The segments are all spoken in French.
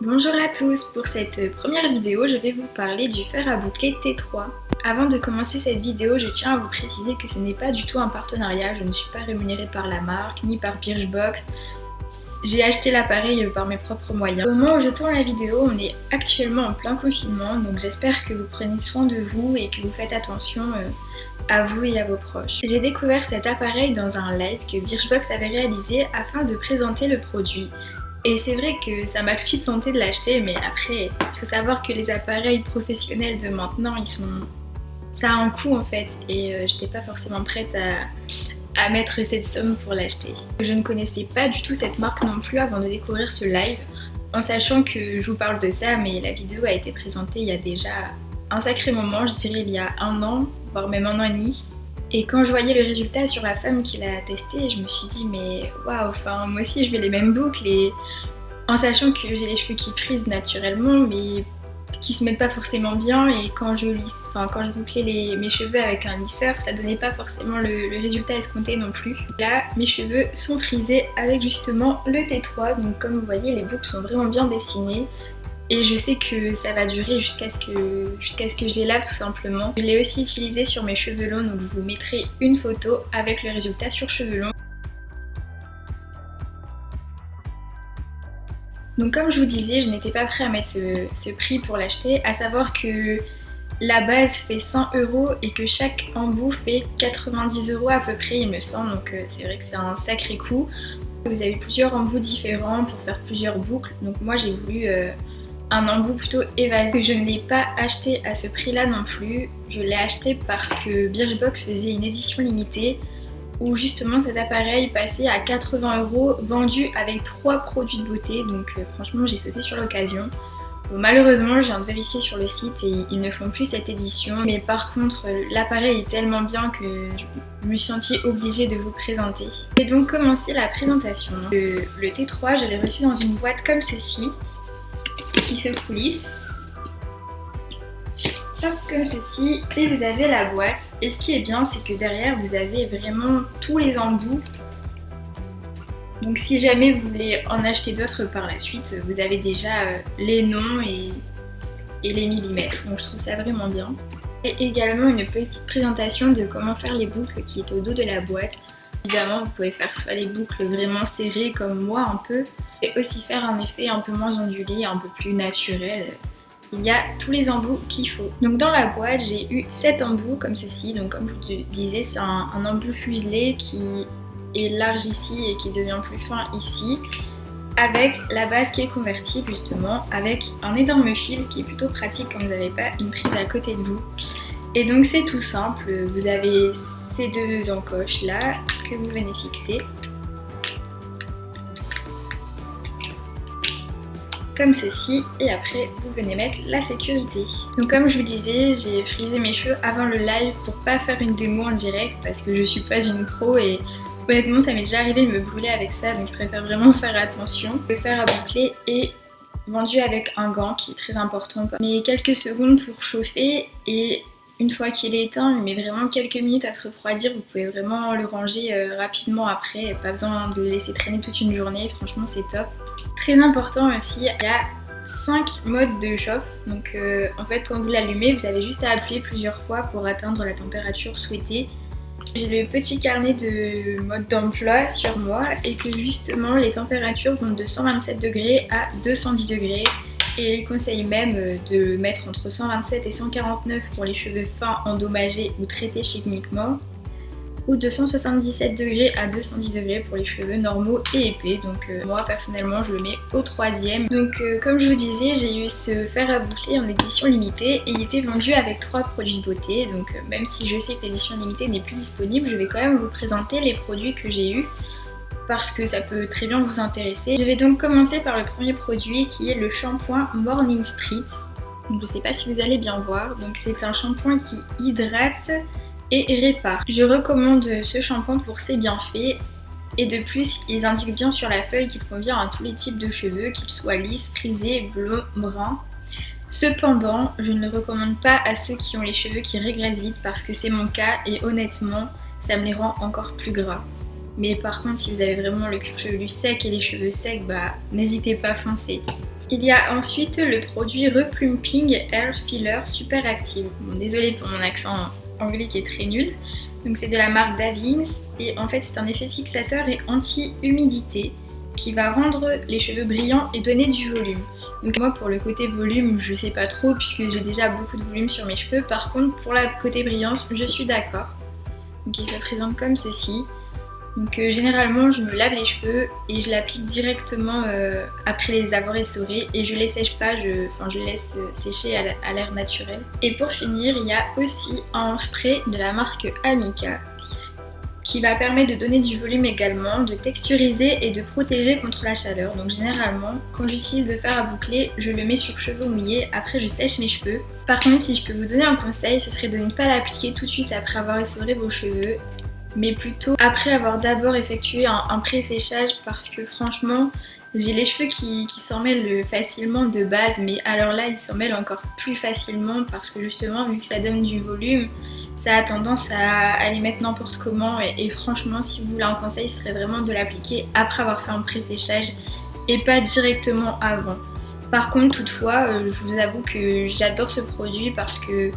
Bonjour à tous, pour cette première vidéo, je vais vous parler du fer à boucler T3. Avant de commencer cette vidéo, je tiens à vous préciser que ce n'est pas du tout un partenariat, je ne suis pas rémunérée par la marque, ni par Birchbox. J'ai acheté l'appareil par mes propres moyens. Au moment où je tourne la vidéo, on est actuellement en plein confinement, donc j'espère que vous prenez soin de vous et que vous faites attention à vous et à vos proches. J'ai découvert cet appareil dans un live que Birchbox avait réalisé afin de présenter le produit. Et c'est vrai que ça m'a tout de suite tenté de l'acheter, mais après, il faut savoir que les appareils professionnels de maintenant, ça a un coût en fait, et j'étais pas forcément prête à mettre cette somme pour l'acheter. Je ne connaissais pas du tout cette marque non plus avant de découvrir ce live, en sachant que je vous parle de ça, mais la vidéo a été présentée il y a déjà un sacré moment, je dirais il y a 1 an, voire même 1 an et demi. Et quand je voyais le résultat sur la femme qui l'a testé, je me suis dit mais waouh, enfin moi aussi je veux les mêmes boucles, et en sachant que j'ai les cheveux qui frisent naturellement mais qui se mettent pas forcément bien, et quand je bouclais mes cheveux avec un lisseur, ça donnait pas forcément le résultat escompté non plus. Là, mes cheveux sont frisés avec justement le T3, donc comme vous voyez les boucles sont vraiment bien dessinées. Et je sais que ça va durer jusqu'à ce que je les lave tout simplement. Je l'ai aussi utilisé sur mes cheveux longs, donc je vous mettrai une photo avec le résultat sur cheveux longs. Donc comme je vous disais, je n'étais pas prête à mettre ce prix pour l'acheter, à savoir que la base fait 100 € et que chaque embout fait 90 € à peu près il me semble, donc c'est vrai que c'est un sacré coût. Vous avez plusieurs embouts différents pour faire plusieurs boucles, donc moi j'ai voulu un embout plutôt évasé. Je ne l'ai pas acheté à ce prix là non plus, je l'ai acheté parce que Birchbox faisait une édition limitée où justement cet appareil passait à 80 € vendu avec 3 produits de beauté, donc franchement j'ai sauté sur l'occasion. Bon, malheureusement je viens de vérifier sur le site et ils ne font plus cette édition, mais par contre l'appareil est tellement bien que je me suis sentie obligée de vous le présenter. Je vais donc commencer la présentation. Le T3 je l'ai reçu dans une boîte comme ceci, qui se coulisse. Hop, comme ceci, et vous avez la boîte. Et ce qui est bien, c'est que derrière vous avez vraiment tous les embouts. Donc si jamais vous voulez en acheter d'autres par la suite, vous avez déjà les noms et les millimètres. Donc je trouve ça vraiment bien. Et également une petite présentation de comment faire les boucles qui est au dos de la boîte. Évidemment, vous pouvez faire soit les boucles vraiment serrées comme moi un peu, et aussi faire un effet un peu moins ondulé, un peu plus naturel. Il y a tous les embouts qu'il faut. Donc dans la boîte, j'ai eu 7 embouts comme ceci. Donc comme je vous le disais, c'est un embout fuselé qui est large ici et qui devient plus fin ici, avec la base qui est convertible justement, avec un énorme fil, ce qui est plutôt pratique quand vous n'avez pas une prise à côté de vous. Et donc c'est tout simple, vous avez ces 2 encoches là que vous venez fixer. Comme ceci, et après vous venez mettre la sécurité. Donc comme je vous disais, j'ai frisé mes cheveux avant le live pour pas faire une démo en direct parce que je suis pas une pro, et honnêtement ça m'est déjà arrivé de me brûler avec ça, donc je préfère vraiment faire attention. Le fer à boucler est vendu avec un gant qui est très important, mais quelques secondes pour chauffer, et une fois qu'il est éteint, il met vraiment quelques minutes à se refroidir. Vous pouvez vraiment le ranger rapidement après, pas besoin de le laisser traîner toute une journée, franchement c'est top. Très important aussi, il y a 5 modes de chauffe, donc en fait quand vous l'allumez, vous avez juste à appuyer plusieurs fois pour atteindre la température souhaitée. J'ai le petit carnet de mode d'emploi sur moi, et que justement les températures vont de 127 degrés à 210 degrés. Et il conseille même de mettre entre 127 et 149 pour les cheveux fins, endommagés ou traités chimiquement, ou de 177 degrés à 210 degrés pour les cheveux normaux et épais. Donc moi personnellement je le mets au 3e. Donc comme je vous disais, j'ai eu ce fer à boucler en édition limitée, et il était vendu avec 3 produits de beauté. Donc même si je sais que l'édition limitée n'est plus disponible, je vais quand même vous présenter les produits que j'ai eus, parce que ça peut très bien vous intéresser. Je vais donc commencer par le premier produit qui est le shampoing Morning Street. Donc, je ne sais pas si vous allez bien voir, donc c'est un shampoing qui hydrate et répare. Je recommande ce shampoing pour ses bienfaits, et de plus ils indiquent bien sur la feuille qu'il convient à tous les types de cheveux, qu'ils soient lisses, frisés, blonds, bruns. Cependant, je ne le recommande pas à ceux qui ont les cheveux qui régressent vite, parce que c'est mon cas et honnêtement ça me les rend encore plus gras. Mais par contre, si vous avez vraiment le cuir chevelu sec et les cheveux secs, bah n'hésitez pas, foncez. Il y a ensuite le produit Replumping Hair Filler Super Active. Bon, désolée pour mon accent anglais qui est très nul. Donc c'est de la marque Davins et en fait c'est un effet fixateur et anti-humidité qui va rendre les cheveux brillants et donner du volume. Donc moi pour le côté volume je sais pas trop puisque j'ai déjà beaucoup de volume sur mes cheveux. Par contre pour la côté brillance je suis d'accord. Donc il se présente comme ceci. Donc généralement je me lave les cheveux et je l'applique directement après les avoir essorés et je les sèche pas, je les laisse sécher à l'air naturel. Et pour finir il y a aussi un spray de la marque Amika qui va permettre de donner du volume également, de texturiser et de protéger contre la chaleur. Donc généralement quand j'utilise le fer à boucler je le mets sur cheveux mouillés, après je sèche mes cheveux. Par contre si je peux vous donner un conseil ce serait de ne pas l'appliquer tout de suite après avoir essoré vos cheveux, mais plutôt après avoir d'abord effectué un pré-séchage parce que franchement j'ai les cheveux qui s'en mêlent facilement de base, mais alors là ils s'en mêlent encore plus facilement parce que justement vu que ça donne du volume ça a tendance à les mettre n'importe comment et franchement si vous voulez un conseil ce serait vraiment de l'appliquer après avoir fait un pré-séchage et pas directement avant. Par contre toutefois je vous avoue que j'adore ce produit parce que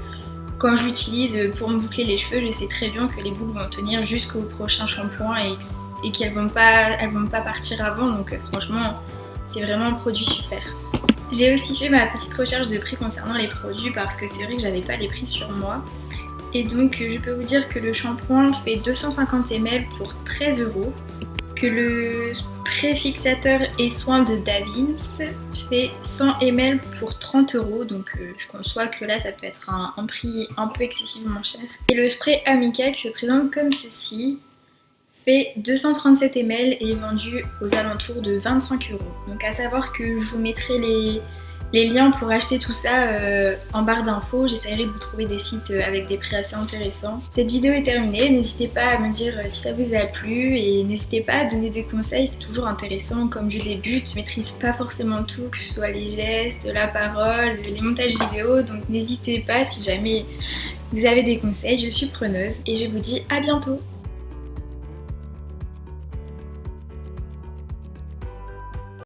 quand je l'utilise pour me boucler les cheveux, je sais très bien que les boucles vont tenir jusqu'au prochain shampoing et qu'elles vont pas partir avant. Donc franchement, c'est vraiment un produit super. J'ai aussi fait ma petite recherche de prix concernant les produits parce que c'est vrai que j'avais pas les prix sur moi. Et donc je peux vous dire que le shampoing fait 250 ml pour 13 €, que le pré-fixateur et soin de Davins fait 100 ml pour 30 €, donc je conçois que là ça peut être un prix un peu excessivement cher. Et le spray Amika qui se présente comme ceci fait 237 ml et est vendu aux alentours de 25 €. Donc à savoir que je vous mettrai les liens pour acheter tout ça en barre d'infos. J'essaierai de vous trouver des sites avec des prix assez intéressants. Cette vidéo est terminée, n'hésitez pas à me dire si ça vous a plu et n'hésitez pas à donner des conseils, c'est toujours intéressant. Comme je débute, je maîtrise pas forcément tout, que ce soit les gestes, la parole, les montages vidéo, donc n'hésitez pas si jamais vous avez des conseils, je suis preneuse et je vous dis à bientôt.